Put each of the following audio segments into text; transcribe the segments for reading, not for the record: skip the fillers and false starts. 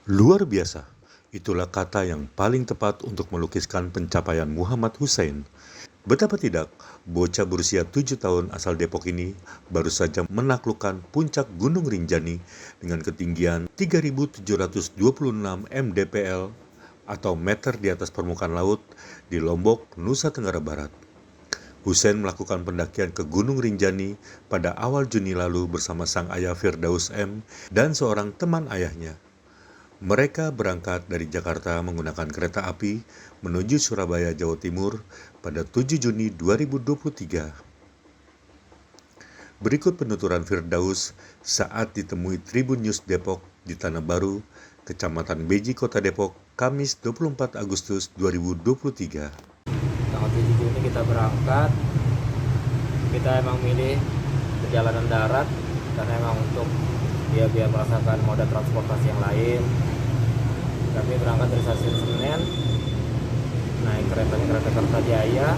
Luar biasa, itulah kata yang paling tepat untuk melukiskan pencapaian Muhammad Hussein. Betapa tidak, bocah berusia 7 tahun asal Depok ini baru saja menaklukkan puncak Gunung Rinjani dengan ketinggian 3.726 mdpl atau meter di atas permukaan laut di Lombok, Nusa Tenggara Barat. Hussein melakukan pendakian ke Gunung Rinjani pada awal Juni lalu bersama sang ayah Firdaus M. dan seorang teman ayahnya. Mereka berangkat dari Jakarta menggunakan kereta api menuju Surabaya, Jawa Timur pada 7 Juni 2023. Berikut penuturan Firdaus saat ditemui Tribun News Depok di Tanah Baru, Kecamatan Beji, Kota Depok, Kamis 24 Agustus 2023. Tanggal 7 Juni kita berangkat. Kita emang milih perjalanan darat karena emang untuk biar merasakan moda transportasi yang lain. Kami berangkat dari stasiun Senen, naik kereta Kertajaya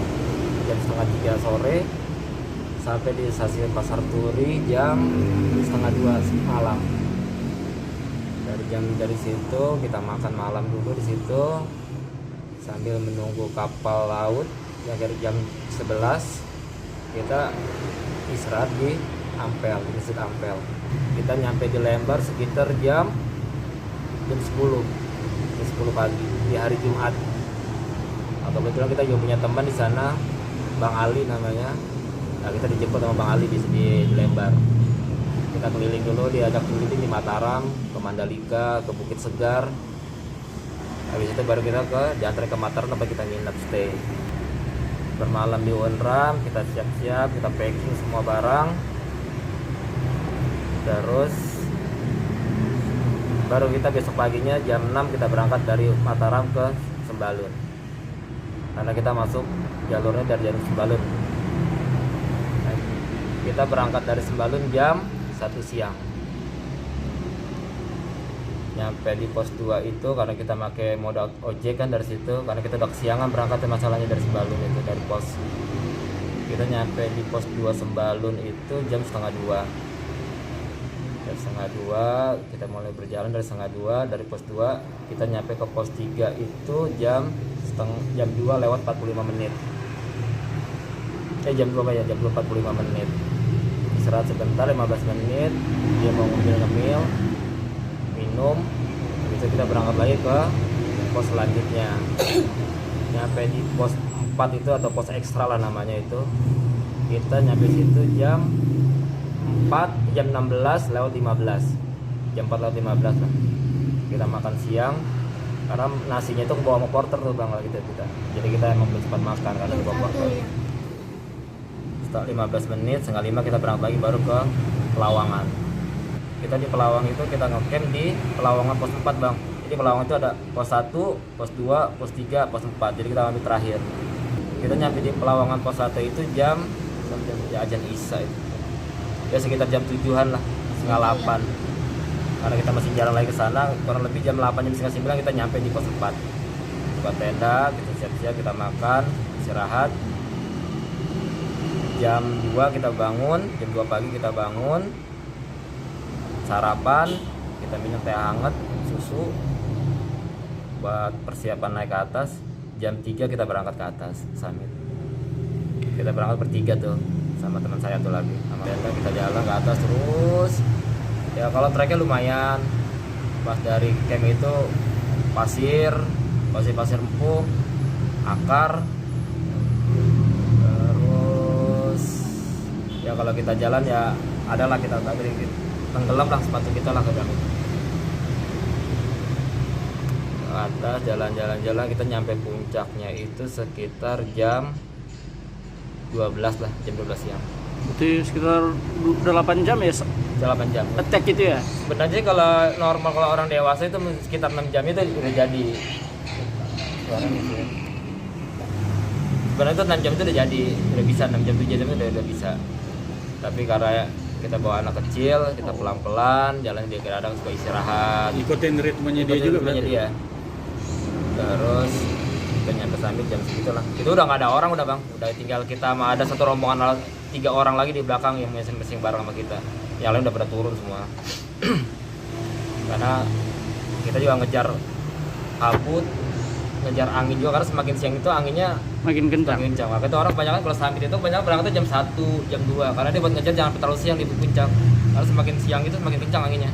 jam setengah 3 sore, sampai di stasiun Pasar Turi jam setengah 2 malam. Dari situ kita makan malam dulu di situ sambil menunggu kapal laut yang dari jam 11 kita istirahat di Ampel, di Masjid Ampel. Kita nyampe di Lembar sekitar jam 10 pagi di hari Jumat. Kebetulan kita juga punya teman di sana, Bang Ali namanya. Nah, kita dijemput sama Bang Ali di Lembar. Kita keliling dulu, diajak keliling di Mataram, ke Mandalika, ke Bukit Segar. Habis itu baru kita diantar ke Mataram tempat kita nginep stay. Bermalam di Unram, kita siap-siap, kita packing semua barang. Terus baru kita besok paginya jam 6 kita berangkat dari Mataram ke Sembalun. Karena kita masuk jalurnya dari jalur Sembalun. Nah, kita berangkat dari Sembalun jam 1 siang. Nyampe di pos 2 itu karena kita pakai moda ojek kan dari situ, karena kita udah kesiangan berangkatnya masalahnya dari Sembalun itu dari pos. Kita nyampe di pos 2 Sembalun itu jam setengah 2. Dari setengah 2 kita mulai berjalan dari setengah 2, dari pos 2 kita nyampe ke pos 3 itu jam 2 lewat 45 menit. Jam 2 ya, jam 2 45 menit. Istirahat sebentar 15 menit, dia mau ngemil, minum. Habis itu kita berangkat lagi ke pos selanjutnya. Nyampe di pos 4 itu atau pos ekstra lah namanya itu. Kita nyampe situ jam 16 lewat 15. Jam 4 lewat 15 lah. Kita makan siang karena nasinya itu kebawa sama porter tuh Bang gitu kita. Jadi kita emang belum sempat makan karena kebawa porter. Setelah 15 menit, setengah 5 kita berangkat lagi baru ke Pelawangan. Kita di Pelawang itu kita ngecamp di Pelawangan pos 4 Bang. Jadi Pelawang itu ada pos 1, pos 2, pos 3, pos 4. Jadi kita ambil terakhir. Kita nyampe di Pelawangan pos 1 itu jam ajan Isya itu. Ya sekitar jam 7-an lah, setengah 8. Karena kita masih jalan lagi ke sana, kurang lebih jam 8, jam setengah 9 kita nyampe di pos 4. Buka tenda, kita siap-siap, kita makan, istirahat. Jam 2 kita bangun, jam 2 pagi kita bangun, sarapan, kita minum teh hangat, susu, buat persiapan naik ke atas. Jam 3 kita berangkat ke atas, summit. Kita berangkat bertiga tuh, sama teman saya tuh lagi. Sama kita jalan ke atas terus. Ya kalau treknya lumayan. Pas dari camp itu pasir empuk, akar. Terus ya kalau kita jalan ya adalah kita tenggelam lah sepatu kita lah ke dalam. Ke atas jalan kita nyampe puncaknya itu sekitar jam 12 lah, jam 12 siang. Itu sekitar 8 jam ya? 8 jam. Attack gitu ya? Sebenarnya kalau normal kalau orang dewasa itu sekitar 6 jam itu udah jadi. Sebenarnya itu 6 jam itu udah jadi, udah bisa 6 jam 7 jam itu udah bisa. Tapi karena kita bawa anak kecil, kita pelan-pelan, jalan dia kadang supaya istirahat. Ikutin ritmenya dia juga berarti. Dia. Terus kita nyampe Summit jam segitu lah. Itu udah nggak ada orang udah Bang, udah tinggal kita sama ada satu rombongan 3 orang lagi di belakang yang masing-masing bareng sama kita. Yang lain udah pada turun semua. Karena kita juga ngejar kabut, ngejar angin juga, karena semakin siang itu anginnya Makin kencang. semakin kencang. Makanya orang banyak kalau Summit itu banyak berangkatnya jam 1, jam 2, karena dia buat ngejar jangan terlalu siang di puncak, karena semakin siang itu semakin kencang anginnya.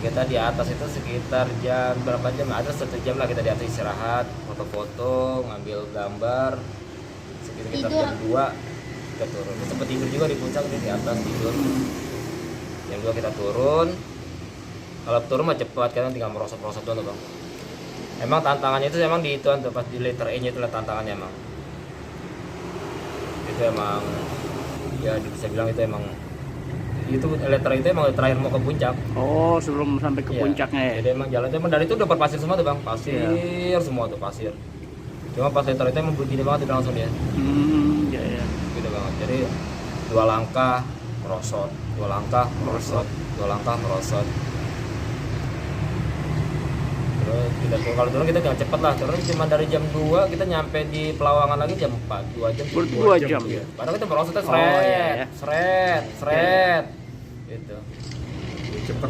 Kita di atas itu sekitar jam berapa jam? Ada 1 jam lah kita di atas istirahat, foto-foto, ngambil gambar. Sekitar jam 2 kita turun. Kita sempat tidur juga di puncak, di atas tidur. Jam 2 kita turun. Kalau turun mah cepat, kan tinggal merosot-merosot doang tuh, Bang. Emang tantangannya itu emang di ituan tuh, pas di letter E-nya itu lah tantangannya emang. Itu emang ya bisa bilang itu emang itu letter itu emang terakhir mau ke puncak. Oh, sebelum sampai ke Iya. puncaknya ya. Jadi emang jalan emang dari itu udah berpasir semua tuh, Bang. Pasir semua tuh, pasir. Cuma pas letter itu emang begini banget udah langsung dia. Ya ya. Gitu banget. Jadi 2 langkah merosot, 2 langkah merosot, 2 langkah merosot. Terus kita tuh kalau turun kita jangan cepet lah. Turun cuma dari jam 2 kita nyampe di Pelawangan lagi jam 4, 2 jam. 2 jam. Iya. Padahal kita merosotnya Oh, iya, ya. seret, gitu. Cepat